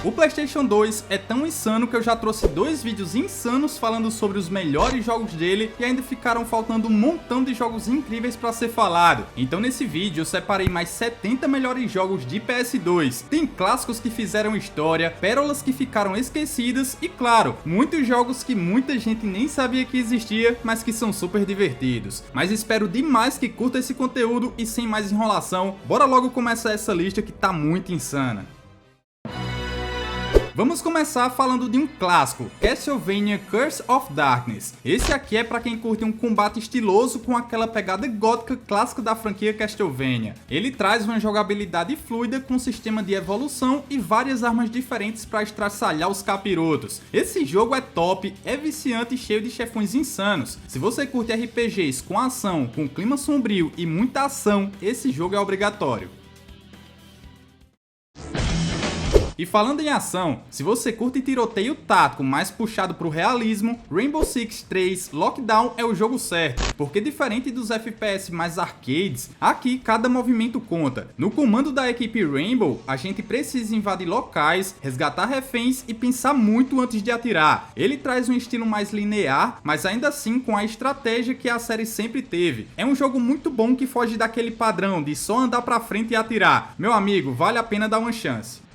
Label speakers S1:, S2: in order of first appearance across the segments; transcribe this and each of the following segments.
S1: O PlayStation 2 é tão insano que eu já trouxe 2 vídeos insanos falando sobre os melhores jogos dele e ainda ficaram faltando um montão de jogos incríveis para ser falado. Então nesse vídeo eu separei mais 70 melhores jogos de PS2. Tem clássicos que fizeram história, pérolas que ficaram esquecidas e claro, muitos jogos que muita gente nem sabia que existia, mas que são super divertidos. Mas espero demais que curta esse conteúdo e sem mais enrolação, bora logo começar essa lista que tá muito insana. Vamos começar falando de um clássico, Castlevania Curse of Darkness. Esse aqui é para quem curte um combate estiloso com aquela pegada gótica clássica da franquia Castlevania. Ele traz uma jogabilidade fluida com um sistema de evolução e várias armas diferentes para estraçalhar os capirotos. Esse jogo é top, é viciante e cheio de chefões insanos. Se você curte RPGs com ação, com clima sombrio e muita ação, esse jogo é obrigatório. E falando em ação, se você curte tiroteio tático mais puxado pro realismo, Rainbow Six 3 Lockdown é o jogo certo, porque diferente dos FPS mais arcades, aqui cada movimento conta. No comando da equipe Rainbow, a gente precisa invadir locais, resgatar reféns e pensar muito antes de atirar. Ele traz um estilo mais linear, mas ainda assim com a estratégia que a série sempre teve. É um jogo muito bom que foge daquele padrão de só andar pra frente e atirar. Meu amigo, vale a pena dar uma chance.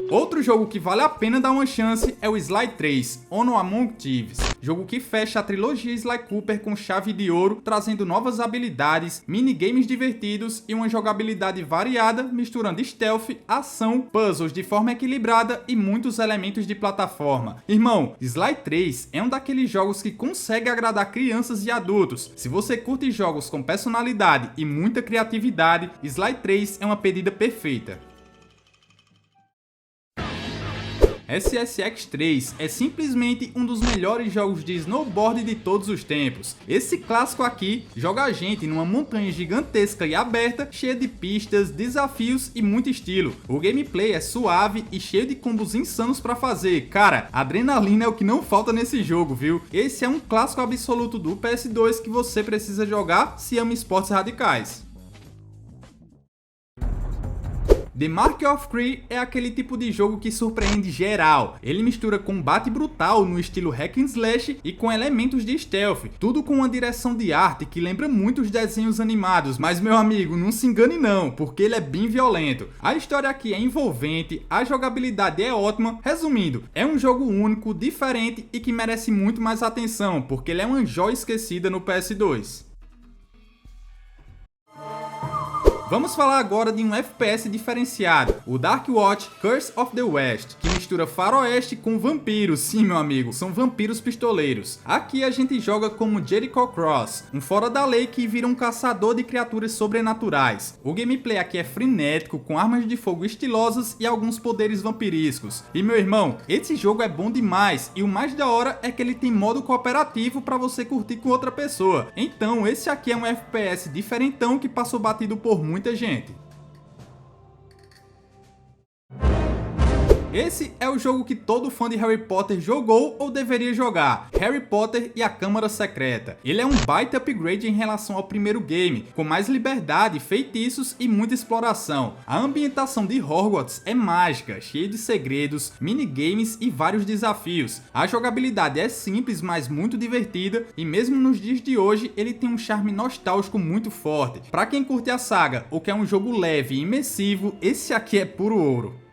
S1: Outro jogo que vale a pena dar uma chance é o Sly 3, Honor Among Thieves, jogo que fecha a trilogia Sly Cooper com chave de ouro, trazendo novas habilidades, minigames divertidos e uma jogabilidade variada, misturando stealth, ação, puzzles de forma equilibrada e muitos elementos de plataforma. Irmão, Sly 3 é um daqueles jogos que consegue agradar crianças e adultos. Se você curte jogos com personalidade e muita criatividade, Sly 3 é uma pedida perfeita. SSX 3 é simplesmente um dos melhores jogos de snowboard de todos os tempos. Esse clássico aqui joga a gente numa montanha gigantesca e aberta, cheia de pistas, desafios e muito estilo. O gameplay é suave e cheio de combos insanos pra fazer. Cara, adrenalina é o que não falta nesse jogo, viu? Esse é um clássico absoluto do PS2 que você precisa jogar se ama esportes radicais. The Mark of Cree é aquele tipo de jogo que surpreende geral. Ele mistura combate brutal no estilo hack and slash e com elementos de stealth, tudo com uma direção de arte que lembra muito os desenhos animados, mas meu amigo, não se engane não, porque ele é bem violento. A história aqui é envolvente, a jogabilidade é ótima, resumindo, é um jogo único, diferente e que merece muito mais atenção, porque ele é uma joia esquecida no PS2. Vamos falar agora de um FPS diferenciado, o Dark Watch Curse of the West, que mistura faroeste com vampiros. Sim, meu amigo, são vampiros pistoleiros. Aqui a gente joga como Jericho Cross, um fora da lei que vira um caçador de criaturas sobrenaturais. O gameplay aqui é frenético, com armas de fogo estilosas e alguns poderes vampirísticos. E meu irmão, esse jogo é bom demais, e o mais da hora é que ele tem modo cooperativo para você curtir com outra pessoa. Então esse aqui é um FPS diferentão que passou batido por muita gente. Esse é o jogo que todo fã de Harry Potter jogou ou deveria jogar, Harry Potter e a Câmara Secreta. Ele é um baita upgrade em relação ao primeiro game, com mais liberdade, feitiços e muita exploração. A ambientação de Hogwarts é mágica, cheia de segredos, minigames e vários desafios. A jogabilidade é simples, mas muito divertida, e mesmo nos dias de hoje ele tem um charme nostálgico muito forte. Para quem curte a saga ou quer um jogo leve e imersivo, esse aqui é puro ouro.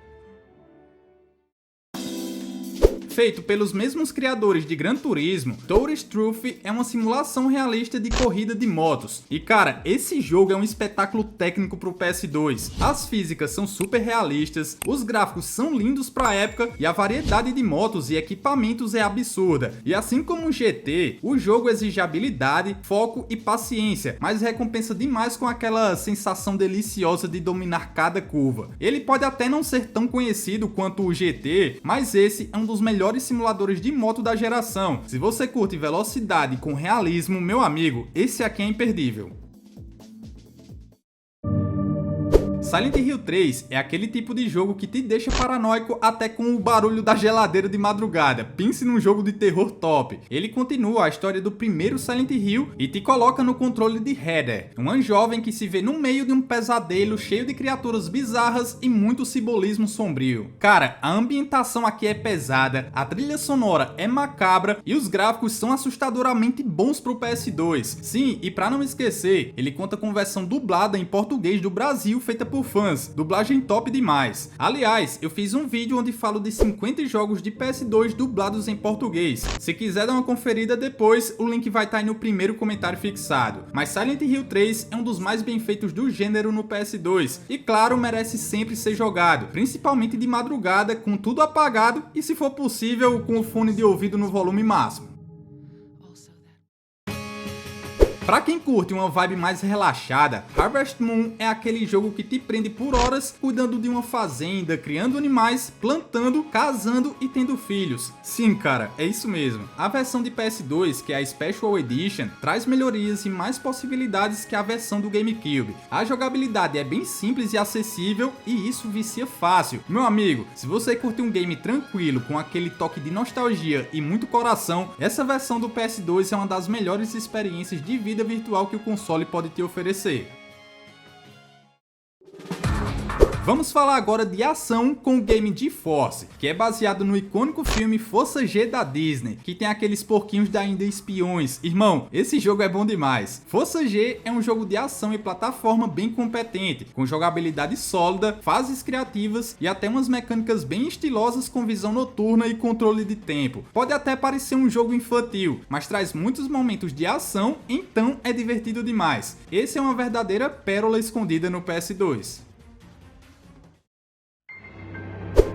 S1: Feito pelos mesmos criadores de Gran Turismo, Tourist Truth é uma simulação realista de corrida de motos. E cara, esse jogo é um espetáculo técnico pro PS2. As físicas são super realistas, os gráficos são lindos pra época e a variedade de motos e equipamentos é absurda. E assim como o GT, o jogo exige habilidade, foco e paciência, mas recompensa demais com aquela sensação deliciosa de dominar cada curva. Ele pode até não ser tão conhecido quanto o GT, mas esse é um dos melhores simuladores de moto da geração. Se você curte velocidade com realismo, meu amigo, esse aqui é imperdível. Silent Hill 3 é aquele tipo de jogo que te deixa paranoico até com o barulho da geladeira de madrugada. Pense num jogo de terror top. Ele continua a história do primeiro Silent Hill e te coloca no controle de Heather, uma jovem que se vê no meio de um pesadelo cheio de criaturas bizarras e muito simbolismo sombrio. Cara, a ambientação aqui é pesada, a trilha sonora é macabra e os gráficos são assustadoramente bons pro PS2. Sim, e pra não esquecer, ele conta com versão dublada em português do Brasil feita por fãs, dublagem top demais. Aliás, eu fiz um vídeo onde falo de 50 jogos de PS2 dublados em português. Se quiser dar uma conferida depois, o link vai estar aí no primeiro comentário fixado. Mas Silent Hill 3 é um dos mais bem feitos do gênero no PS2 e claro, merece sempre ser jogado, principalmente de madrugada com tudo apagado e se for possível com o fone de ouvido no volume máximo. Pra quem curte uma vibe mais relaxada, Harvest Moon é aquele jogo que te prende por horas cuidando de uma fazenda, criando animais, plantando, casando e tendo filhos. Sim, cara, é isso mesmo. A versão de PS2, que é a Special Edition, traz melhorias e mais possibilidades que a versão do GameCube. A jogabilidade é bem simples e acessível e isso vicia fácil. Meu amigo, se você curte um game tranquilo com aquele toque de nostalgia e muito coração, essa versão do PS2 é uma das melhores experiências de vida virtual que o console pode te oferecer. Vamos falar agora de ação com o game GeForce, que é baseado no icônico filme Força G da Disney, que tem aqueles porquinhos da Ainda Espiões. Irmão, esse jogo é bom demais. Força G é um jogo de ação e plataforma bem competente, com jogabilidade sólida, fases criativas e até umas mecânicas bem estilosas com visão noturna e controle de tempo. Pode até parecer um jogo infantil, mas traz muitos momentos de ação, então é divertido demais. Esse é uma verdadeira pérola escondida no PS2.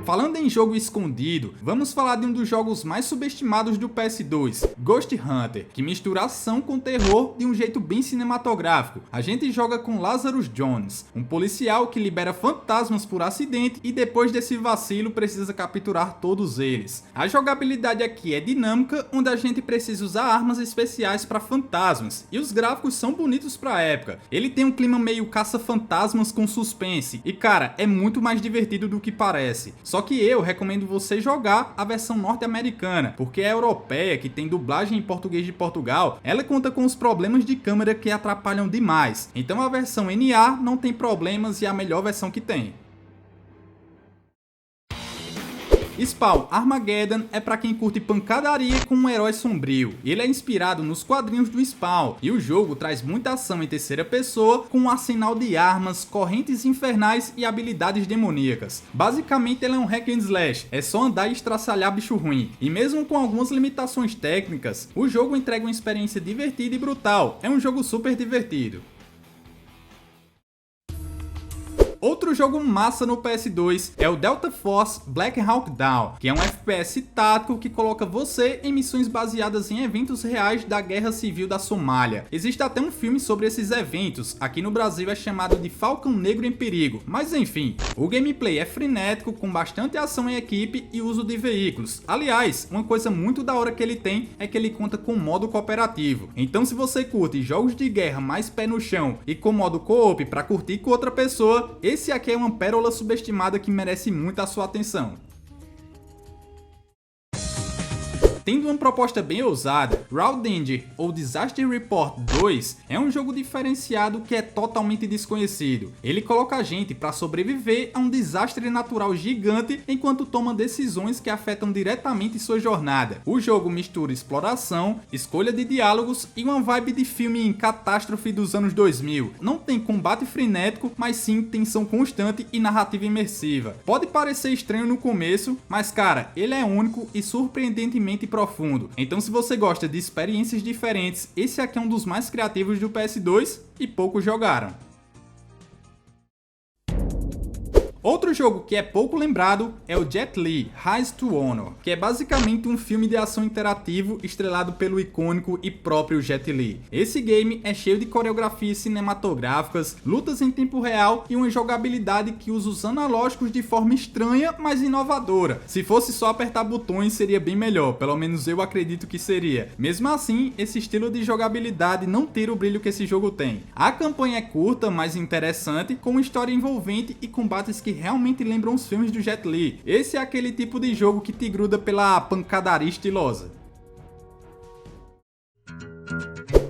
S1: Falando em jogo escondido, vamos falar de um dos jogos mais subestimados do PS2, Ghost Hunter, que mistura ação com terror de um jeito bem cinematográfico. A gente joga com Lazarus Jones, um policial que libera fantasmas por acidente e depois desse vacilo precisa capturar todos eles. A jogabilidade aqui é dinâmica, onde a gente precisa usar armas especiais para fantasmas, e os gráficos são bonitos para a época. Ele tem um clima meio caça-fantasmas com suspense, e cara, é muito mais divertido do que parece. Só que eu recomendo você jogar a versão norte-americana, porque a europeia, que tem dublagem em português de Portugal, ela conta com os problemas de câmera que atrapalham demais. Então a versão NA não tem problemas e é a melhor versão que tem. Spawn Armageddon é pra quem curte pancadaria com um herói sombrio. Ele é inspirado nos quadrinhos do Spawn, e o jogo traz muita ação em terceira pessoa, com um arsenal de armas, correntes infernais e habilidades demoníacas. Basicamente ele é um hack and slash, é só andar e estraçalhar bicho ruim. E mesmo com algumas limitações técnicas, o jogo entrega uma experiência divertida e brutal. É um jogo super divertido. Outro jogo massa no PS2 é o Delta Force Black Hawk Down, que é um FPS tático que coloca você em missões baseadas em eventos reais da Guerra Civil da Somália. Existe até um filme sobre esses eventos, aqui no Brasil é chamado de Falcão Negro em Perigo, mas enfim, o gameplay é frenético, com bastante ação em equipe e uso de veículos. Aliás, uma coisa muito da hora que ele tem é que ele conta com modo cooperativo, então se você curte jogos de guerra mais pé no chão e com modo co-op para curtir com outra pessoa, esse aqui é uma pérola subestimada que merece muito a sua atenção. Tendo uma proposta bem ousada, Raw Danger ou Disaster Report 2 é um jogo diferenciado que é totalmente desconhecido. Ele coloca a gente para sobreviver a um desastre natural gigante enquanto toma decisões que afetam diretamente sua jornada. O jogo mistura exploração, escolha de diálogos e uma vibe de filme em catástrofe dos anos 2000. Não tem combate frenético, mas sim tensão constante e narrativa imersiva. Pode parecer estranho no começo, mas cara, ele é único e surpreendentemente profundo. Então se você gosta de experiências diferentes, esse aqui é um dos mais criativos do PS2 e poucos jogaram. Outro jogo que é pouco lembrado é o Jet Li Rise to Honor, que é basicamente um filme de ação interativo estrelado pelo icônico e próprio Jet Li. Esse game é cheio de coreografias cinematográficas, lutas em tempo real e uma jogabilidade que usa os analógicos de forma estranha, mas inovadora. Se fosse só apertar botões seria bem melhor, pelo menos eu acredito que seria. Mesmo assim, esse estilo de jogabilidade não tira o brilho que esse jogo tem. A campanha é curta, mas interessante, com uma história envolvente e combates que realmente lembram os filmes do Jet Li. Esse é aquele tipo de jogo que te gruda pela pancadaria estilosa.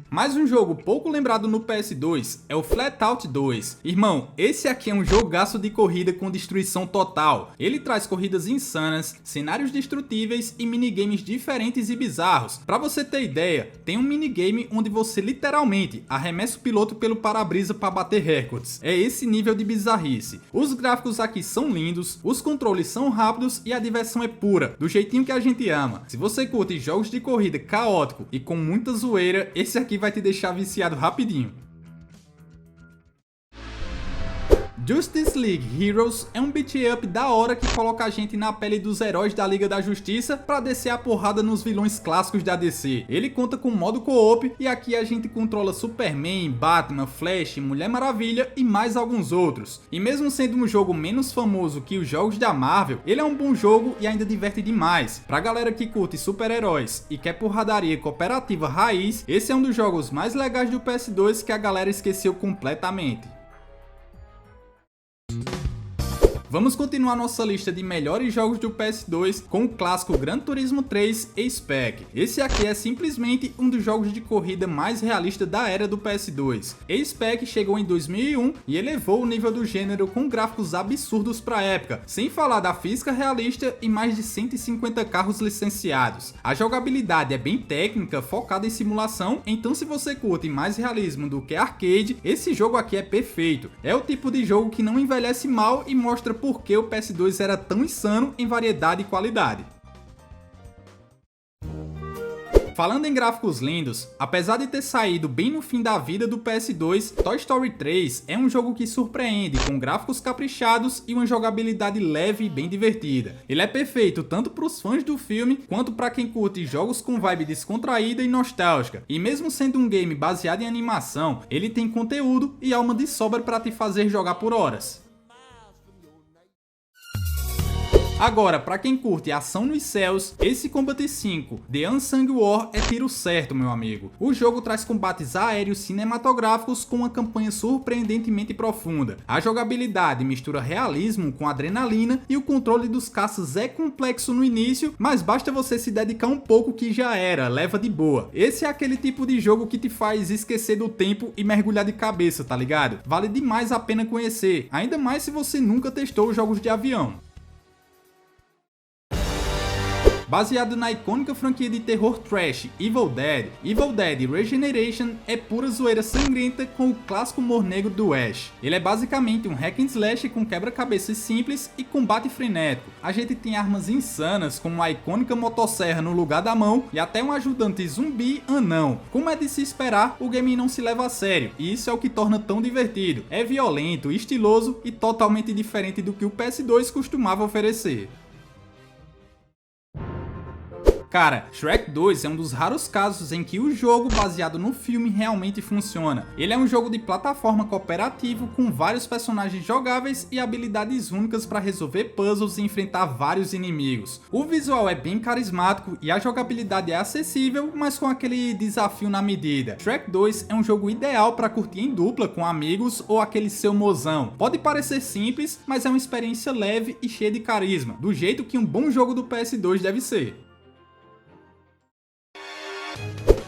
S1: Mais um jogo pouco lembrado no PS2 é o Flatout 2. Irmão, esse aqui é um jogaço de corrida com destruição total. Ele traz corridas insanas, cenários destrutíveis e minigames diferentes e bizarros. Pra você ter ideia, tem um minigame onde você literalmente arremessa o piloto pelo para-brisa para bater recordes. É esse nível de bizarrice. Os gráficos aqui são lindos, os controles são rápidos e a diversão é pura, do jeitinho que a gente ama. Se você curte jogos de corrida caótico e com muita zoeira, esse aqui vai te deixar viciado rapidinho. Justice League Heroes é um beat up da hora que coloca a gente na pele dos heróis da Liga da Justiça pra descer a porrada nos vilões clássicos da DC. Ele conta com modo co-op e aqui a gente controla Superman, Batman, Flash, Mulher Maravilha e mais alguns outros. E mesmo sendo um jogo menos famoso que os jogos da Marvel, ele é um bom jogo e ainda diverte demais. Pra galera que curte super-heróis e quer porradaria cooperativa raiz, esse é um dos jogos mais legais do PS2 que a galera esqueceu completamente. Vamos continuar nossa lista de melhores jogos do PS2 com o clássico Gran Turismo 3 A-Spec. Esse aqui é simplesmente um dos jogos de corrida mais realistas da era do PS2. A-Spec chegou em 2001 e elevou o nível do gênero com gráficos absurdos para a época, sem falar da física realista e mais de 150 carros licenciados. A jogabilidade é bem técnica, focada em simulação, então se você curte mais realismo do que arcade, esse jogo aqui é perfeito. É o tipo de jogo que não envelhece mal e mostra por que o PS2 era tão insano em variedade e qualidade. Falando em gráficos lindos, apesar de ter saído bem no fim da vida do PS2, Toy Story 3 é um jogo que surpreende com gráficos caprichados e uma jogabilidade leve e bem divertida. Ele é perfeito tanto para os fãs do filme quanto para quem curte jogos com vibe descontraída e nostálgica. E mesmo sendo um game baseado em animação, ele tem conteúdo e alma de sobra para te fazer jogar por horas. Agora, pra quem curte ação nos céus, esse Combat 5 The Unsung War é tiro certo, meu amigo. O jogo traz combates aéreos cinematográficos com uma campanha surpreendentemente profunda. A jogabilidade mistura realismo com adrenalina e o controle dos caças é complexo no início, mas basta você se dedicar um pouco que já era, leva de boa. Esse é aquele tipo de jogo que te faz esquecer do tempo e mergulhar de cabeça, tá ligado? Vale demais a pena conhecer, ainda mais se você nunca testou jogos de avião. Baseado na icônica franquia de terror trash Evil Dead Regeneration é pura zoeira sangrenta com o clássico humor negro do Ash. Ele é basicamente um hack and slash com quebra-cabeças simples e combate frenético. A gente tem armas insanas como a icônica motosserra no lugar da mão e até um ajudante zumbi anão. Como é de se esperar, o game não se leva a sério e isso é o que torna tão divertido. É violento, estiloso e totalmente diferente do que o PS2 costumava oferecer. Cara, Shrek 2 é um dos raros casos em que o jogo baseado no filme realmente funciona. Ele é um jogo de plataforma cooperativo com vários personagens jogáveis e habilidades únicas para resolver puzzles e enfrentar vários inimigos. O visual é bem carismático e a jogabilidade é acessível, mas com aquele desafio na medida. Shrek 2 é um jogo ideal para curtir em dupla com amigos ou aquele seu mozão. Pode parecer simples, mas é uma experiência leve e cheia de carisma, do jeito que um bom jogo do PS2 deve ser.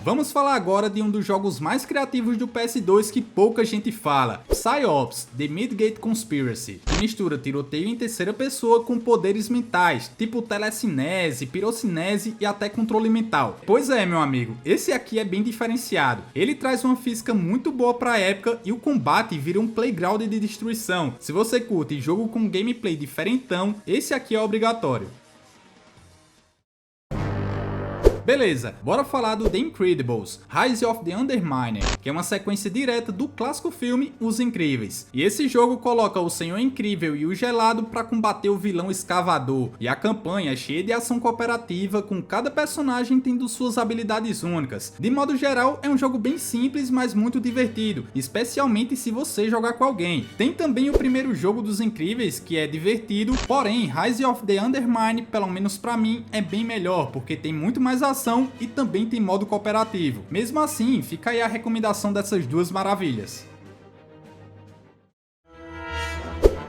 S1: Vamos falar agora de um dos jogos mais criativos do PS2 que pouca gente fala, Psi-Ops, The Midgate Conspiracy, que mistura tiroteio em terceira pessoa com poderes mentais, tipo telecinese, pirocinese e até controle mental. Pois é, meu amigo, esse aqui é bem diferenciado. Ele traz uma física muito boa pra época e o combate vira um playground de destruição. Se você curte jogo com gameplay diferentão, esse aqui é obrigatório. Beleza, bora falar do The Incredibles, Rise of the Underminer, que é uma sequência direta do clássico filme Os Incríveis. E esse jogo coloca o Senhor Incrível e o Gelado para combater o vilão escavador, e a campanha é cheia de ação cooperativa, com cada personagem tendo suas habilidades únicas. De modo geral, é um jogo bem simples, mas muito divertido, especialmente se você jogar com alguém. Tem também o primeiro jogo dos Incríveis, que é divertido, porém Rise of the Underminer, pelo menos pra mim, é bem melhor, porque tem muito mais ação e também tem modo cooperativo. Mesmo assim, fica aí a recomendação dessas duas maravilhas.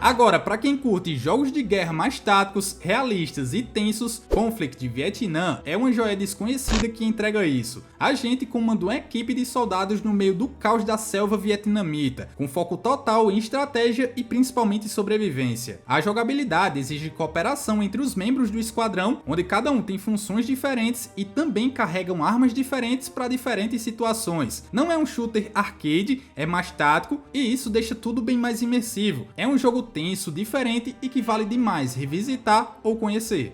S1: Agora, para quem curte jogos de guerra mais táticos, realistas e tensos, Conflict Vietnam é uma joia desconhecida que entrega isso. A gente comanda uma equipe de soldados no meio do caos da selva vietnamita, com foco total em estratégia e principalmente sobrevivência. A jogabilidade exige cooperação entre os membros do esquadrão, onde cada um tem funções diferentes e também carregam armas diferentes para diferentes situações. Não é um shooter arcade, é mais tático e isso deixa tudo bem mais imersivo. É um jogo tenso, diferente e que vale demais revisitar ou conhecer.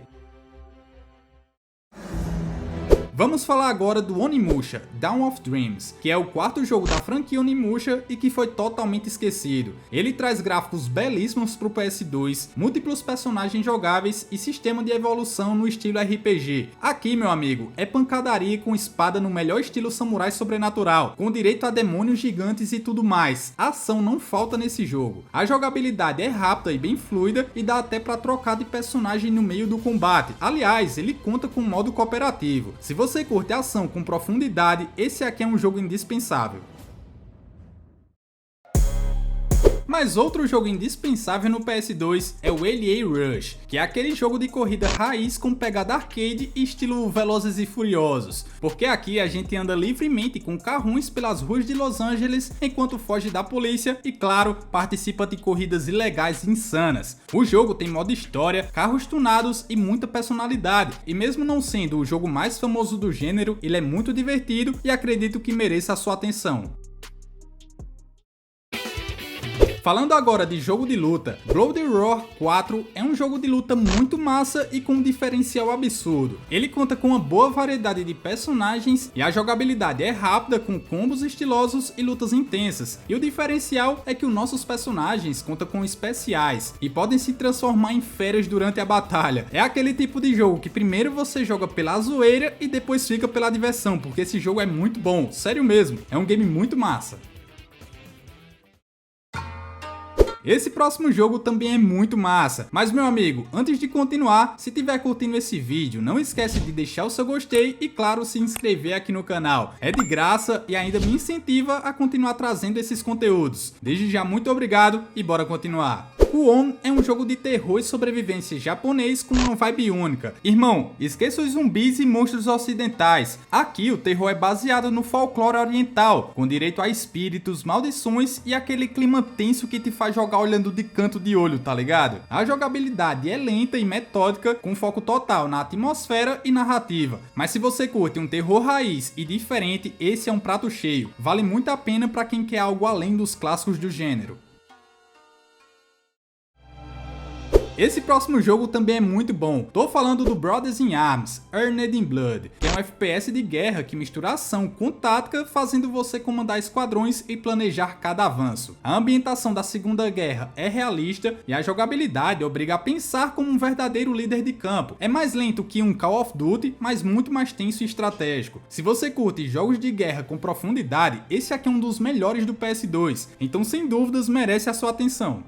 S1: Vamos falar agora do Onimusha, Dawn of Dreams, que é o quarto jogo da franquia Onimusha e que foi totalmente esquecido. Ele traz gráficos belíssimos para o PS2, múltiplos personagens jogáveis e sistema de evolução no estilo RPG. Aqui, meu amigo, é pancadaria com espada no melhor estilo samurai sobrenatural, com direito a demônios gigantes e tudo mais. A ação não falta nesse jogo. A jogabilidade é rápida e bem fluida e dá até para trocar de personagem no meio do combate. Aliás, ele conta com modo cooperativo. Se você curte ação com profundidade, esse aqui é um jogo indispensável. Mas outro jogo indispensável no PS2 é o LA Rush, que é aquele jogo de corrida raiz com pegada arcade e estilo Velozes e Furiosos, porque aqui a gente anda livremente com carrões pelas ruas de Los Angeles enquanto foge da polícia e, claro, participa de corridas ilegais insanas. O jogo tem modo história, carros tunados e muita personalidade, e mesmo não sendo o jogo mais famoso do gênero, ele é muito divertido e acredito que mereça a sua atenção. Falando agora de jogo de luta, Bloody Roar 4 é um jogo de luta muito massa e com um diferencial absurdo. Ele conta com uma boa variedade de personagens e a jogabilidade é rápida com combos estilosos e lutas intensas. E o diferencial é que os nossos personagens contam com especiais e podem se transformar em feras durante a batalha. É aquele tipo de jogo que primeiro você joga pela zoeira e depois fica pela diversão, porque esse jogo é muito bom, sério mesmo, é um game muito massa. Esse próximo jogo também é muito massa, mas meu amigo, antes de continuar, se tiver curtindo esse vídeo, não esquece de deixar o seu gostei e claro, se inscrever aqui no canal. É de graça e ainda me incentiva a continuar trazendo esses conteúdos. Desde já muito obrigado e bora continuar. O On é um jogo de terror e sobrevivência japonês com uma vibe única. Irmão, esqueça os zumbis e monstros ocidentais. Aqui o terror é baseado no folclore oriental, com direito a espíritos, maldições e aquele clima tenso que te faz jogar olhando de canto de olho, tá ligado? A jogabilidade é lenta e metódica, com foco total na atmosfera e narrativa. Mas se você curte um terror raiz e diferente, esse é um prato cheio. Vale muito a pena para quem quer algo além dos clássicos do gênero. Esse próximo jogo também é muito bom. Tô falando do Brothers in Arms, Earned in Blood, que é um FPS de guerra que mistura ação com tática, fazendo você comandar esquadrões e planejar cada avanço. A ambientação da Segunda Guerra é realista e a jogabilidade obriga a pensar como um verdadeiro líder de campo. É mais lento que um Call of Duty, mas muito mais tenso e estratégico. Se você curte jogos de guerra com profundidade, esse aqui é um dos melhores do PS2, então sem dúvidas merece a sua atenção.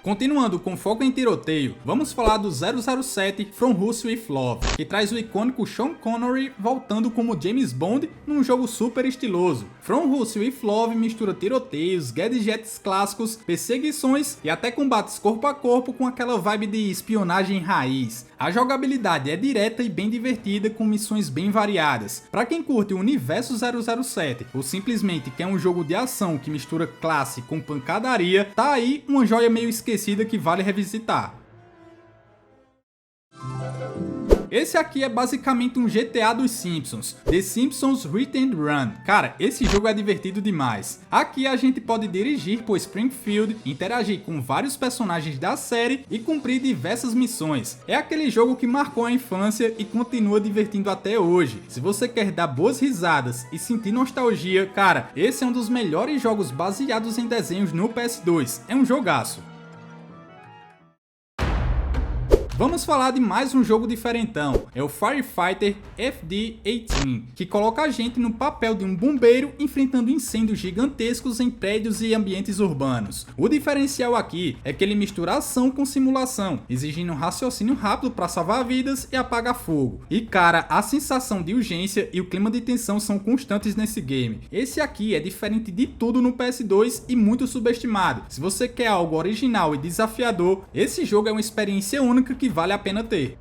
S1: Continuando com foco em tiroteio, vamos falar do 007 From Russia with Love, que traz o icônico Sean Connery voltando como James Bond num jogo super estiloso. From Russia with Love mistura tiroteios, gadgets clássicos, perseguições e até combates corpo a corpo com aquela vibe de espionagem raiz. A jogabilidade é direta e bem divertida, com missões bem variadas. Para quem curte o universo 007 ou simplesmente quer um jogo de ação que mistura classe com pancadaria, tá aí uma joia meio esquecida que vale revisitar. Esse aqui é basicamente um GTA dos Simpsons, The Simpsons Hit and Run. Cara, esse jogo é divertido demais. Aqui a gente pode dirigir por Springfield, interagir com vários personagens da série e cumprir diversas missões. É aquele jogo que marcou a infância e continua divertindo até hoje. Se você quer dar boas risadas e sentir nostalgia, cara, esse é um dos melhores jogos baseados em desenhos no PS2. É um jogaço. Vamos falar de mais um jogo diferentão, é o Firefighter FD18, que coloca a gente no papel de um bombeiro enfrentando incêndios gigantescos em prédios e ambientes urbanos. O diferencial aqui é que ele mistura ação com simulação, exigindo um raciocínio rápido para salvar vidas e apagar fogo. E cara, a sensação de urgência e o clima de tensão são constantes nesse game. Esse aqui é diferente de tudo no PS2 e muito subestimado. Se você quer algo original e desafiador, esse jogo é uma experiência única que vale a pena ter.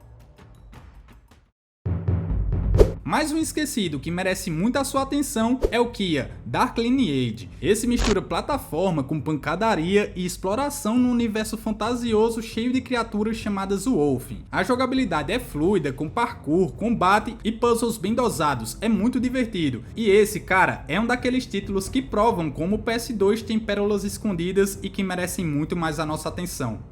S1: Mais um esquecido que merece muito a sua atenção é o Kia Dark Lineage. Esse mistura plataforma com pancadaria e exploração num universo fantasioso cheio de criaturas chamadas Wolfen. A jogabilidade é fluida, com parkour, combate e puzzles bem dosados, é muito divertido. E esse, cara, é um daqueles títulos que provam como o PS2 tem pérolas escondidas e que merecem muito mais a nossa atenção.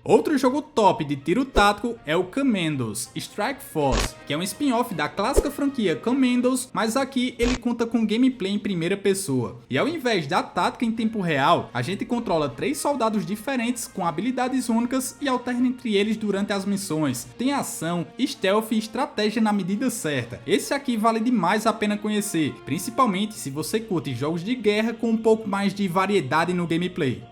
S1: Outro jogo top de tiro tático é o Commandos Strike Force, que é um spin-off da clássica franquia Commandos, mas aqui ele conta com gameplay em primeira pessoa. E ao invés da tática em tempo real, a gente controla 3 soldados diferentes com habilidades únicas e alterna entre eles durante as missões. Tem ação, stealth e estratégia na medida certa. Esse aqui vale demais a pena conhecer, principalmente se você curte jogos de guerra com um pouco mais de variedade no gameplay.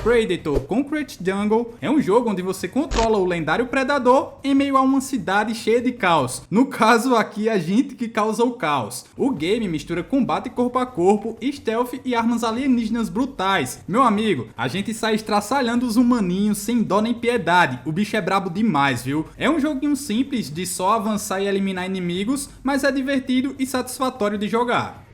S1: Predator Concrete Jungle é um jogo onde você controla o lendário predador em meio a uma cidade cheia de caos. No caso aqui, a gente que causa o caos. O game mistura combate corpo a corpo, stealth e armas alienígenas brutais. Meu amigo, a gente sai estraçalhando os humaninhos sem dó nem piedade. O bicho é brabo demais, viu? É um joguinho simples de só avançar e eliminar inimigos, mas é divertido e satisfatório de jogar.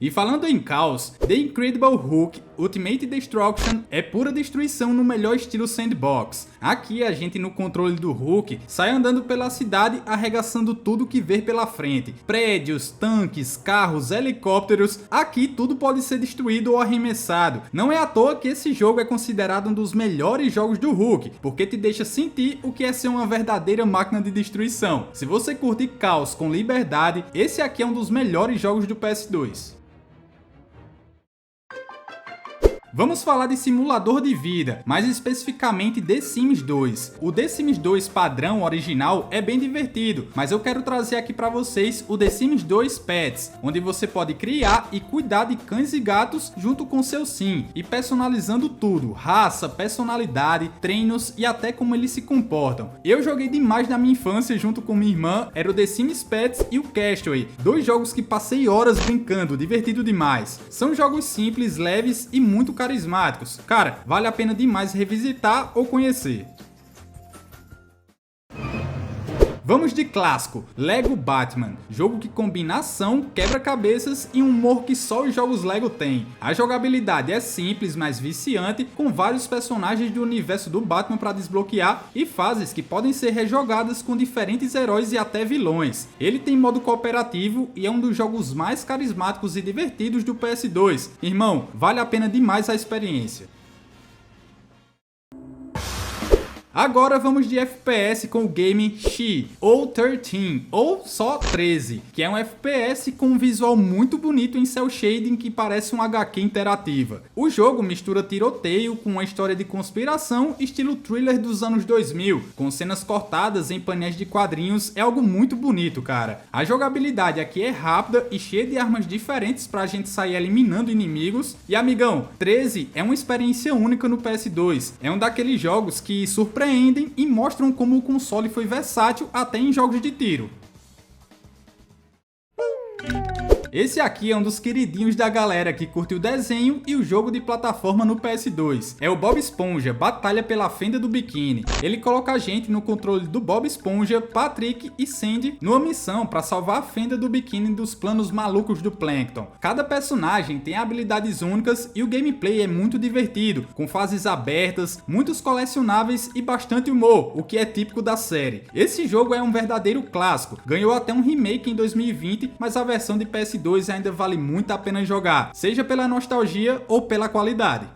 S1: E falando em caos, The Incredible Hulk Ultimate Destruction é pura destruição no melhor estilo sandbox. Aqui a gente no controle do Hulk sai andando pela cidade arregaçando tudo que vê pela frente. Prédios, tanques, carros, helicópteros, aqui tudo pode ser destruído ou arremessado. Não é à toa que esse jogo é considerado um dos melhores jogos do Hulk, porque te deixa sentir o que é ser uma verdadeira máquina de destruição. Se você curte caos com liberdade, esse aqui é um dos melhores jogos do PS2. Vamos falar de simulador de vida, mais especificamente The Sims 2. O The Sims 2 padrão original é bem divertido, mas eu quero trazer aqui para vocês o The Sims 2 Pets, onde você pode criar e cuidar de cães e gatos junto com seu sim, e personalizando tudo, raça, personalidade, treinos e até como eles se comportam. Eu joguei demais na minha infância junto com minha irmã, era o The Sims Pets e o Castaway, 2 jogos que passei horas brincando, divertido demais. São jogos simples, leves e muito carismáticos. Cara, vale a pena demais revisitar ou conhecer. Vamos de clássico, Lego Batman, jogo que combina ação, quebra-cabeças e um humor que só os jogos Lego têm. A jogabilidade é simples, mas viciante, com vários personagens do universo do Batman para desbloquear e fases que podem ser rejogadas com diferentes heróis e até vilões. Ele tem modo cooperativo e é um dos jogos mais carismáticos e divertidos do PS2. Irmão, vale a pena demais a experiência. Agora vamos de FPS com o game She, ou 13, ou só 13, que é um FPS com um visual muito bonito em cel shading que parece um HQ interativa. O jogo mistura tiroteio com uma história de conspiração estilo thriller dos anos 2000, com cenas cortadas em painéis de quadrinhos, é algo muito bonito, cara. A jogabilidade aqui é rápida e cheia de armas diferentes pra gente sair eliminando inimigos. E amigão, 13 é uma experiência única no PS2, é um daqueles jogos que surpreendem e mostram como o console foi versátil até em jogos de tiro. Esse aqui é um dos queridinhos da galera que curte o desenho e o jogo de plataforma no PS2. É o Bob Esponja, Batalha pela Fenda do Biquíni. Ele coloca a gente no controle do Bob Esponja, Patrick e Sandy numa missão para salvar a fenda do biquíni dos planos malucos do Plankton. Cada personagem tem habilidades únicas e o gameplay é muito divertido, com fases abertas, muitos colecionáveis e bastante humor, o que é típico da série. Esse jogo é um verdadeiro clássico, ganhou até um remake em 2020, mas a versão de PS2 ainda vale muito a pena jogar, seja pela nostalgia ou pela qualidade.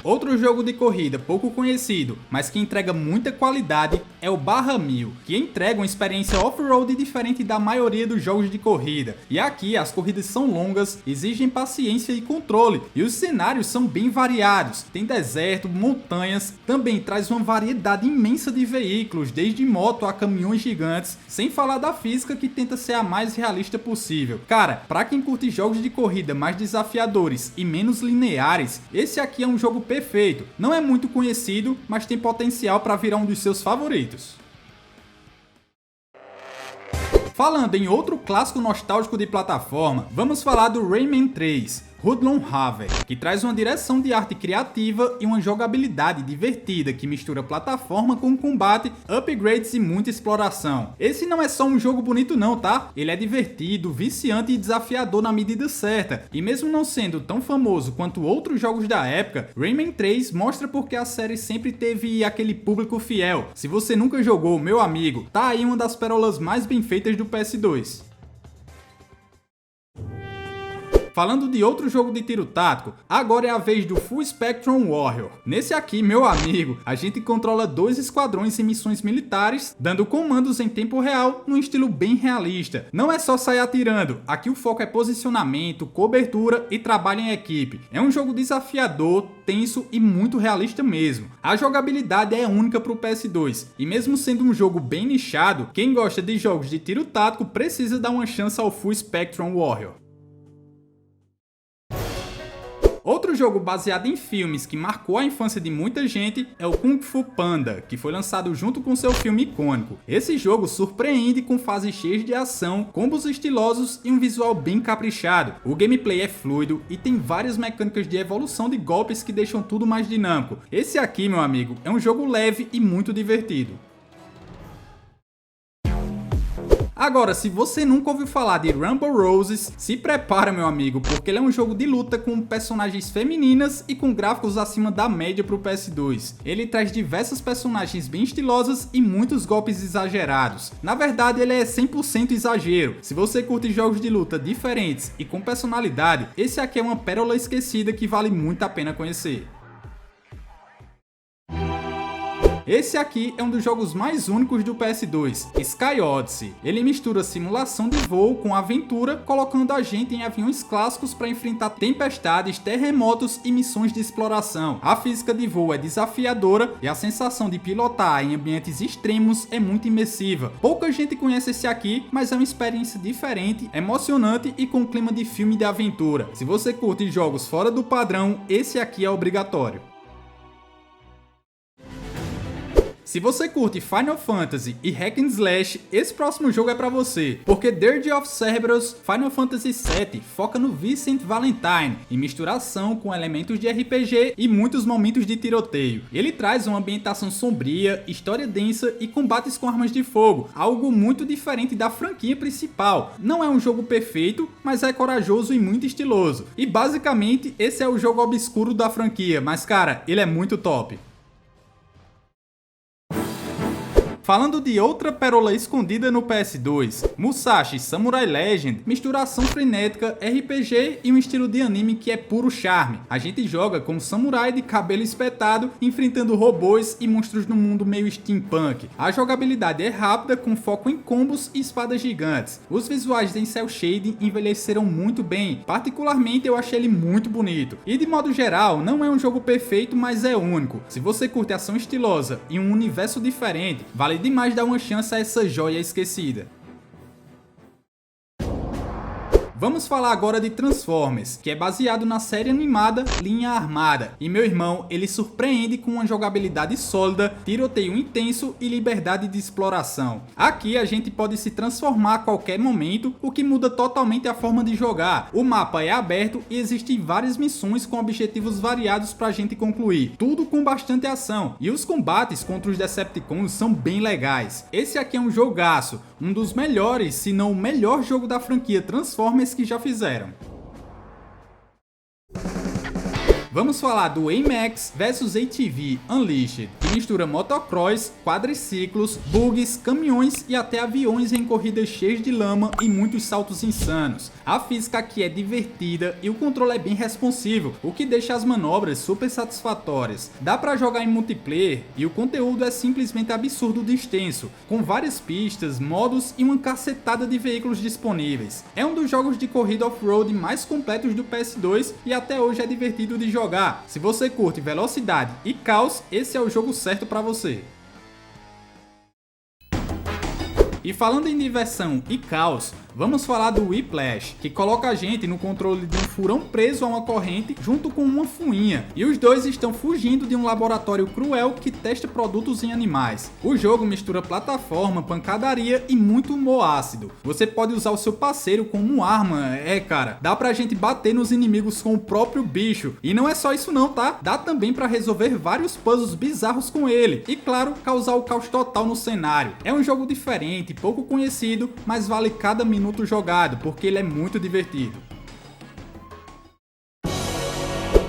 S1: Outro jogo de corrida pouco conhecido, mas que entrega muita qualidade, é o Barra 1000, que entrega uma experiência off-road diferente da maioria dos jogos de corrida. E aqui as corridas são longas, exigem paciência e controle, e os cenários são bem variados. Tem deserto, montanhas, também traz uma variedade imensa de veículos, desde moto a caminhões gigantes, sem falar da física que tenta ser a mais realista possível. Cara, pra quem curte jogos de corrida mais desafiadores e menos lineares, esse aqui é um jogo perfeito. Não é muito conhecido, mas tem potencial para virar um dos seus favoritos. Falando em outro clássico nostálgico de plataforma, vamos falar do Rayman 3. Hoodlum Harvest, que traz uma direção de arte criativa e uma jogabilidade divertida que mistura plataforma com combate, upgrades e muita exploração. Esse não é só um jogo bonito não, tá? Ele é divertido, viciante e desafiador na medida certa, e mesmo não sendo tão famoso quanto outros jogos da época, Rayman 3 mostra porque a série sempre teve aquele público fiel. Se você nunca jogou, meu amigo, tá aí uma das pérolas mais bem feitas do PS2. Falando de outro jogo de tiro tático, agora é a vez do Full Spectrum Warrior. Nesse aqui, meu amigo, a gente controla 2 esquadrões em missões militares, dando comandos em tempo real, num estilo bem realista. Não é só sair atirando, aqui o foco é posicionamento, cobertura e trabalho em equipe. É um jogo desafiador, tenso e muito realista mesmo. A jogabilidade é única para o PS2, e mesmo sendo um jogo bem nichado, quem gosta de jogos de tiro tático precisa dar uma chance ao Full Spectrum Warrior. Outro jogo baseado em filmes que marcou a infância de muita gente é o Kung Fu Panda, que foi lançado junto com seu filme icônico. Esse jogo surpreende com fases cheias de ação, combos estilosos e um visual bem caprichado. O gameplay é fluido e tem várias mecânicas de evolução de golpes que deixam tudo mais dinâmico. Esse aqui, meu amigo, é um jogo leve e muito divertido. Agora, se você nunca ouviu falar de Rumble Roses, se prepara, meu amigo, porque ele é um jogo de luta com personagens femininas e com gráficos acima da média para o PS2. Ele traz diversas personagens bem estilosas e muitos golpes exagerados. Na verdade, ele é 100% exagero. Se você curte jogos de luta diferentes e com personalidade, esse aqui é uma pérola esquecida que vale muito a pena conhecer. Esse aqui é um dos jogos mais únicos do PS2, Sky Odyssey. Ele mistura simulação de voo com aventura, colocando a gente em aviões clássicos para enfrentar tempestades, terremotos e missões de exploração. A física de voo é desafiadora e a sensação de pilotar em ambientes extremos é muito imersiva. Pouca gente conhece esse aqui, mas é uma experiência diferente, emocionante e com clima de filme de aventura. Se você curte jogos fora do padrão, esse aqui é obrigatório. Se você curte Final Fantasy e Hack and Slash, esse próximo jogo é pra você, porque Dirge of Cerberus Final Fantasy VII foca no Vincent Valentine, em misturação com elementos de RPG e muitos momentos de tiroteio. Ele traz uma ambientação sombria, história densa e combates com armas de fogo, algo muito diferente da franquia principal. Não é um jogo perfeito, mas é corajoso e muito estiloso. E basicamente, esse é o jogo obscuro da franquia, mas cara, ele é muito top. Falando de outra pérola escondida no PS2, Musashi Samurai Legend, misturação frenética, RPG e um estilo de anime que é puro charme. A gente joga como samurai de cabelo espetado, enfrentando robôs e monstros no mundo meio steampunk. A jogabilidade é rápida, com foco em combos e espadas gigantes. Os visuais em cel shading envelheceram muito bem, particularmente eu achei ele muito bonito. E de modo geral, não é um jogo perfeito, mas é único. Se você curte ação estilosa e um universo diferente, vale demais dar uma chance a essa joia esquecida. Vamos falar agora de Transformers, que é baseado na série animada Linha Armada. E meu irmão, ele surpreende com uma jogabilidade sólida, tiroteio intenso e liberdade de exploração. Aqui a gente pode se transformar a qualquer momento, o que muda totalmente a forma de jogar. O mapa é aberto e existem várias missões com objetivos variados pra gente concluir, tudo com bastante ação. E os combates contra os Decepticons são bem legais. Esse aqui é um jogaço, um dos melhores, se não o melhor jogo da franquia Transformers que já fizeram. Vamos falar do AMAX vs ATV Unleashed, que mistura motocross, quadriciclos, bugs, caminhões e até aviões em corridas cheias de lama e muitos saltos insanos. A física aqui é divertida e o controle é bem responsivo, o que deixa as manobras super satisfatórias. Dá pra jogar em multiplayer e o conteúdo é simplesmente absurdo de extenso, com várias pistas, modos e uma cacetada de veículos disponíveis. É um dos jogos de corrida off-road mais completos do PS2 e até hoje é divertido de jogar. Se você curte velocidade e caos, esse é o jogo certo para você. E falando em diversão e caos, vamos falar do Whiplash, que coloca a gente no controle de um furão preso a uma corrente junto com uma fuinha, e os dois estão fugindo de um laboratório cruel que testa produtos em animais. O jogo mistura plataforma, pancadaria e muito humor ácido. Você pode usar o seu parceiro como arma, cara, dá pra gente bater nos inimigos com o próprio bicho. E não é só isso não, tá? Dá também pra resolver vários puzzles bizarros com ele, e claro, causar o caos total no cenário. É um jogo diferente, pouco conhecido, mas vale cada minuto jogado, porque ele é muito divertido.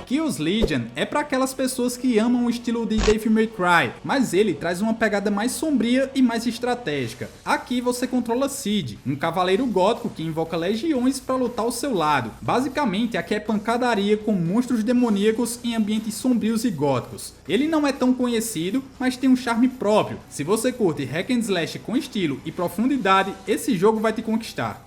S1: Kills Legion é para aquelas pessoas que amam o estilo de Devil May Cry, mas ele traz uma pegada mais sombria e mais estratégica. Aqui você controla Sid, um cavaleiro gótico que invoca legiões para lutar ao seu lado. Basicamente, aqui é pancadaria com monstros demoníacos em ambientes sombrios e góticos. Ele não é tão conhecido, mas tem um charme próprio. Se você curte hack and slash com estilo e profundidade, esse jogo vai te conquistar.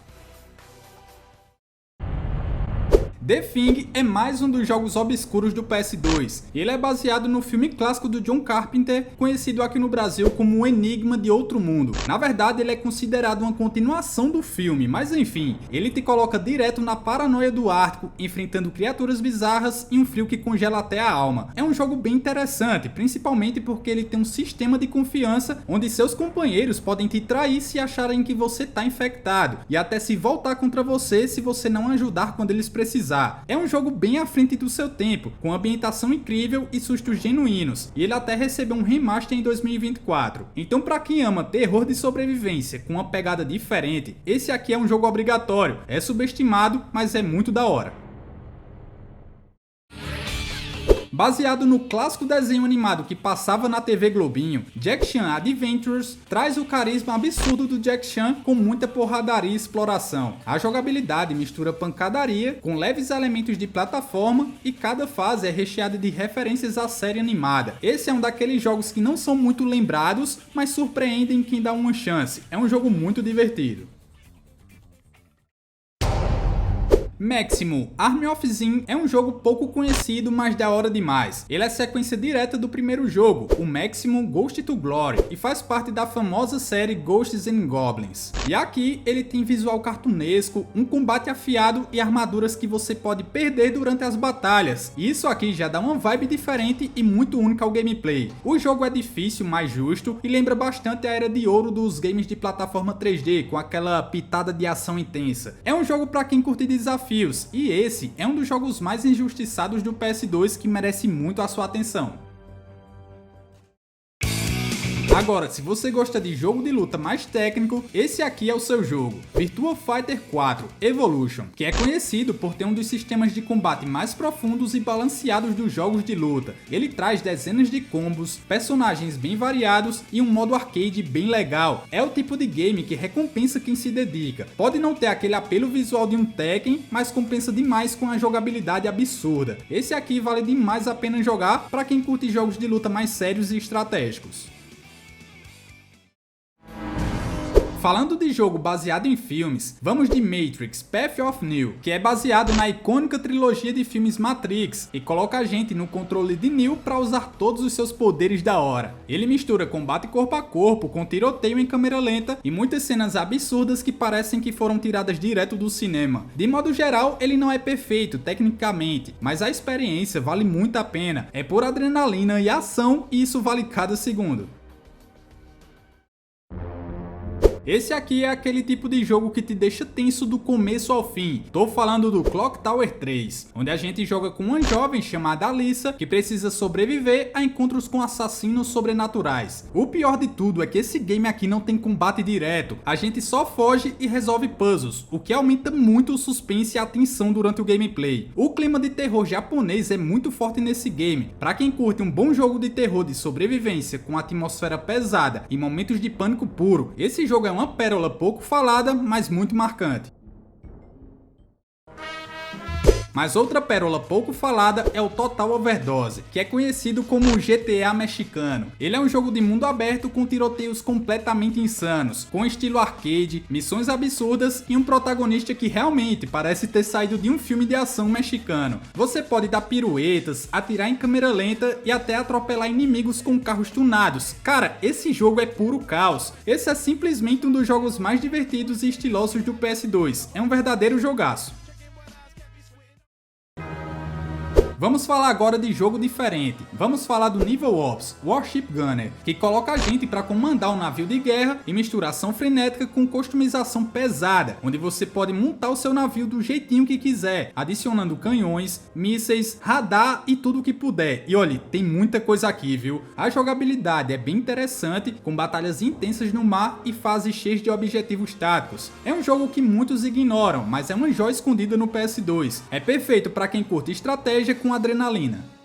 S1: The Thing é mais um dos jogos obscuros do PS2. Ele é baseado no filme clássico do John Carpenter, conhecido aqui no Brasil como O Enigma de Outro Mundo. Na verdade, ele é considerado uma continuação do filme, mas enfim, ele te coloca direto na paranoia do Ártico, enfrentando criaturas bizarras e um frio que congela até a alma. É um jogo bem interessante, principalmente porque ele tem um sistema de confiança onde seus companheiros podem te trair se acharem que você está infectado, e até se voltar contra você se você não ajudar quando eles precisarem. É um jogo bem à frente do seu tempo, com ambientação incrível e sustos genuínos, e ele até recebeu um remaster em 2024. Então, para quem ama terror de sobrevivência com uma pegada diferente, esse aqui é um jogo obrigatório. É subestimado, mas é muito da hora. Baseado no clássico desenho animado que passava na TV Globinho, Jack Chan Adventures traz o carisma absurdo do Jack Chan com muita porradaria e exploração. A jogabilidade mistura pancadaria com leves elementos de plataforma e cada fase é recheada de referências à série animada. Esse é um daqueles jogos que não são muito lembrados, mas surpreendem quem dá uma chance. É um jogo muito divertido. Maximum Army of Zin é um jogo pouco conhecido, mas da hora demais. Ele é sequência direta do primeiro jogo, o Maximum Ghost to Glory, e faz parte da famosa série Ghosts and Goblins. E aqui ele tem visual cartunesco, um combate afiado e armaduras que você pode perder durante as batalhas. E isso aqui já dá uma vibe diferente e muito única ao gameplay. O jogo é difícil, mas justo, e lembra bastante a era de ouro dos games de plataforma 3D, com aquela pitada de ação intensa. É um jogo para quem curte desafios, e esse é um dos jogos mais injustiçados do PS2 que merece muito a sua atenção. Agora, se você gosta de jogo de luta mais técnico, esse aqui é o seu jogo. Virtua Fighter 4 Evolution, que é conhecido por ter um dos sistemas de combate mais profundos e balanceados dos jogos de luta. Ele traz dezenas de combos, personagens bem variados e um modo arcade bem legal. É o tipo de game que recompensa quem se dedica. Pode não ter aquele apelo visual de um Tekken, mas compensa demais com a jogabilidade absurda. Esse aqui vale demais a pena jogar para quem curte jogos de luta mais sérios e estratégicos. falando de jogo baseado em filmes, vamos de Matrix Path of Neo, que é baseado na icônica trilogia de filmes Matrix e coloca a gente no controle de Neo para usar todos os seus poderes da hora. Ele mistura combate corpo a corpo com tiroteio em câmera lenta e muitas cenas absurdas que parecem que foram tiradas direto do cinema. De modo geral, ele não é perfeito tecnicamente, mas a experiência vale muito a pena. É por adrenalina e ação e isso vale cada segundo. Esse aqui é aquele tipo de jogo que te deixa tenso do começo ao fim. Tô falando do Clock Tower 3, onde a gente joga com uma jovem chamada Alyssa que precisa sobreviver a encontros com assassinos sobrenaturais. O pior de tudo é que esse game aqui não tem combate direto, a gente só foge e resolve puzzles, o que aumenta muito o suspense e a tensão durante o gameplay. O clima de terror japonês é muito forte nesse game. Pra quem curte um bom jogo de terror de sobrevivência com atmosfera pesada e momentos de pânico puro, esse jogo é uma pérola pouco falada, mas muito marcante. Mas outra pérola pouco falada é o Total Overdose, que é conhecido como o GTA mexicano. Ele é um jogo de mundo aberto com tiroteios completamente insanos, com estilo arcade, missões absurdas e um protagonista que realmente parece ter saído de um filme de ação mexicano. Você pode dar piruetas, atirar em câmera lenta e até atropelar inimigos com carros tunados. Cara, esse jogo é puro caos. Esse é simplesmente um dos jogos mais divertidos e estilosos do PS2. É um verdadeiro jogaço. Vamos falar agora de jogo diferente. Vamos falar do Naval Ops Warship Gunner, que coloca a gente para comandar um navio de guerra e misturação frenética com customização pesada, onde você pode montar o seu navio do jeitinho que quiser, adicionando canhões, mísseis, radar e tudo o que puder. E olha, tem muita coisa aqui, viu? A jogabilidade é bem interessante, com batalhas intensas no mar e fases cheias de objetivos táticos. É um jogo que muitos ignoram, mas é uma joia escondida no PS2. É perfeito para quem curte estratégia com adrenalina.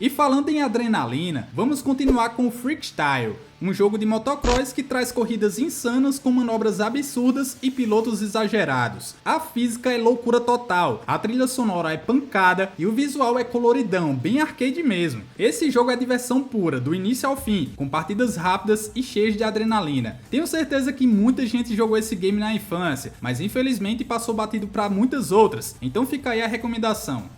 S1: E falando em adrenalina, vamos continuar com o Freestyle, um jogo de motocross que traz corridas insanas com manobras absurdas e pilotos exagerados. A física é loucura total, a trilha sonora é pancada e o visual é coloridão, bem arcade mesmo. Esse jogo é diversão pura, do início ao fim, com partidas rápidas e cheias de adrenalina. Tenho certeza que muita gente jogou esse game na infância, mas infelizmente passou batido para muitas outras, então fica aí a recomendação.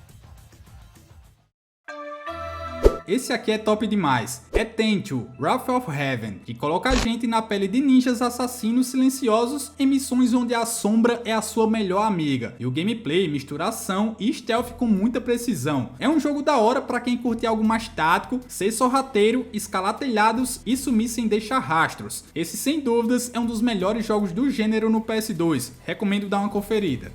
S1: Esse aqui é top demais. É Tenchu, Wrath of Heaven, que coloca a gente na pele de ninjas assassinos silenciosos em missões onde a sombra é a sua melhor amiga. E o gameplay mistura ação e stealth com muita precisão. É um jogo da hora para quem curte algo mais tático, ser sorrateiro, escalar telhados e sumir sem deixar rastros. Esse sem dúvidas é um dos melhores jogos do gênero no PS2. Recomendo dar uma conferida.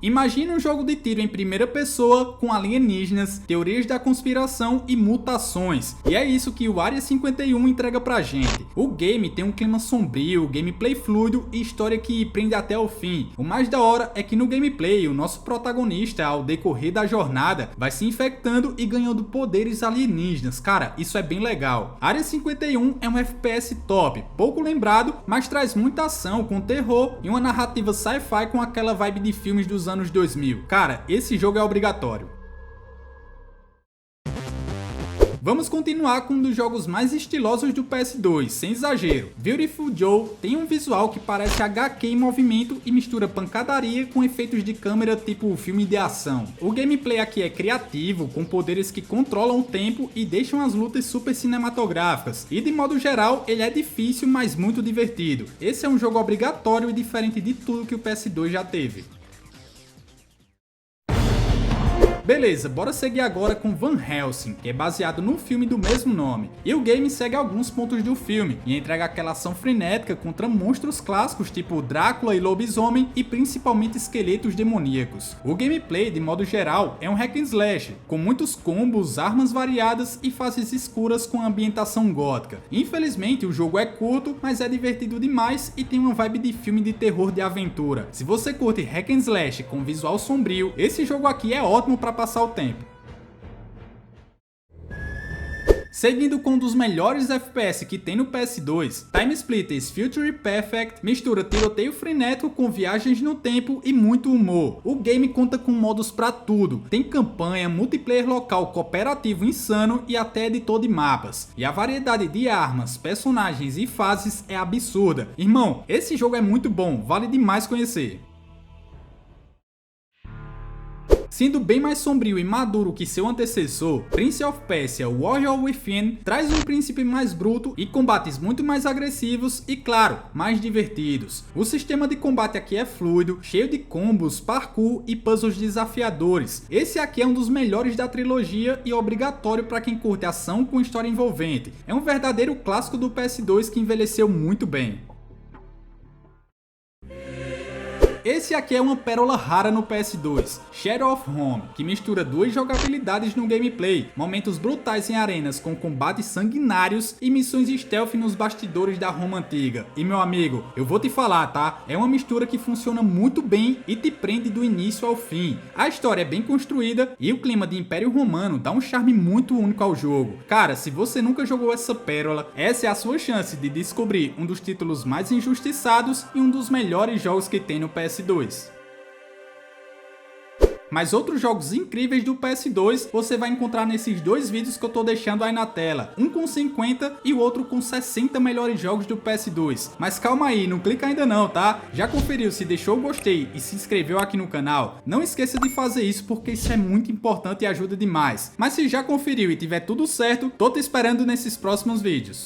S1: Imagine um jogo de tiro em primeira pessoa com alienígenas, teorias da conspiração e mutações. E é isso que o Área 51 entrega pra gente. O game tem um clima sombrio, gameplay fluido e história que prende até o fim. O mais da hora é que no gameplay o nosso protagonista, ao decorrer da jornada, vai se infectando e ganhando poderes alienígenas. Cara, isso é bem legal. Área 51 é um FPS top, pouco lembrado, mas traz muita ação com terror e uma narrativa sci-fi com aquela vibe de filmes dos anos 2000. Cara, esse jogo é obrigatório. Vamos continuar com um dos jogos mais estilosos do PS2, sem exagero. Beautiful Joe tem um visual que parece HQ em movimento e mistura pancadaria com efeitos de câmera tipo filme de ação. O gameplay aqui é criativo, com poderes que controlam o tempo e deixam as lutas super cinematográficas. E de modo geral, ele é difícil, mas muito divertido. Esse é um jogo obrigatório e diferente de tudo que o PS2 já teve. Beleza, bora seguir agora com Van Helsing, que é baseado no filme do mesmo nome. E o game segue alguns pontos do filme e entrega aquela ação frenética contra monstros clássicos tipo Drácula e lobisomem e principalmente esqueletos demoníacos. O gameplay, de modo geral, é um hack and slash, com muitos combos, armas variadas e fases escuras com ambientação gótica. Infelizmente o jogo é curto, mas é divertido demais e tem uma vibe de filme de terror de aventura. Se você curte hack and slash com visual sombrio, esse jogo aqui é ótimo para passar o tempo. Seguindo com um dos melhores FPS que tem no PS2, Time Splitters Future Perfect mistura tiroteio frenético com viagens no tempo e muito humor. O game conta com modos pra tudo, tem campanha, multiplayer local cooperativo insano e até editor de mapas. E a variedade de armas, personagens e fases é absurda. Irmão, esse jogo é muito bom, vale demais conhecer. Sendo bem mais sombrio e maduro que seu antecessor, Prince of Persia Warrior Within traz um príncipe mais bruto e combates muito mais agressivos e, claro, mais divertidos. O sistema de combate aqui é fluido, cheio de combos, parkour e puzzles desafiadores. Esse aqui é um dos melhores da trilogia e obrigatório para quem curte ação com história envolvente. É um verdadeiro clássico do PS2 que envelheceu muito bem. Esse aqui é uma pérola rara no PS2, Shadow of Home, que mistura duas jogabilidades no gameplay, momentos brutais em arenas com combates sanguinários e missões stealth nos bastidores da Roma antiga. E meu amigo, eu vou te falar, tá? É uma mistura que funciona muito bem e te prende do início ao fim. A história é bem construída e o clima de Império Romano dá um charme muito único ao jogo. Cara, se você nunca jogou essa pérola, essa é a sua chance de descobrir um dos títulos mais injustiçados e um dos melhores jogos que tem no PS2. Mas outros jogos incríveis do PS2 você vai encontrar nesses dois vídeos que eu tô deixando aí na tela, um com 50 e o outro com 60 melhores jogos do PS2. Mas calma aí, não clica ainda não, tá? Já conferiu se deixou o gostei e se inscreveu aqui no canal? Não esqueça de fazer isso porque isso é muito importante e ajuda demais. Mas se já conferiu e tiver tudo certo, tô te esperando nesses próximos vídeos.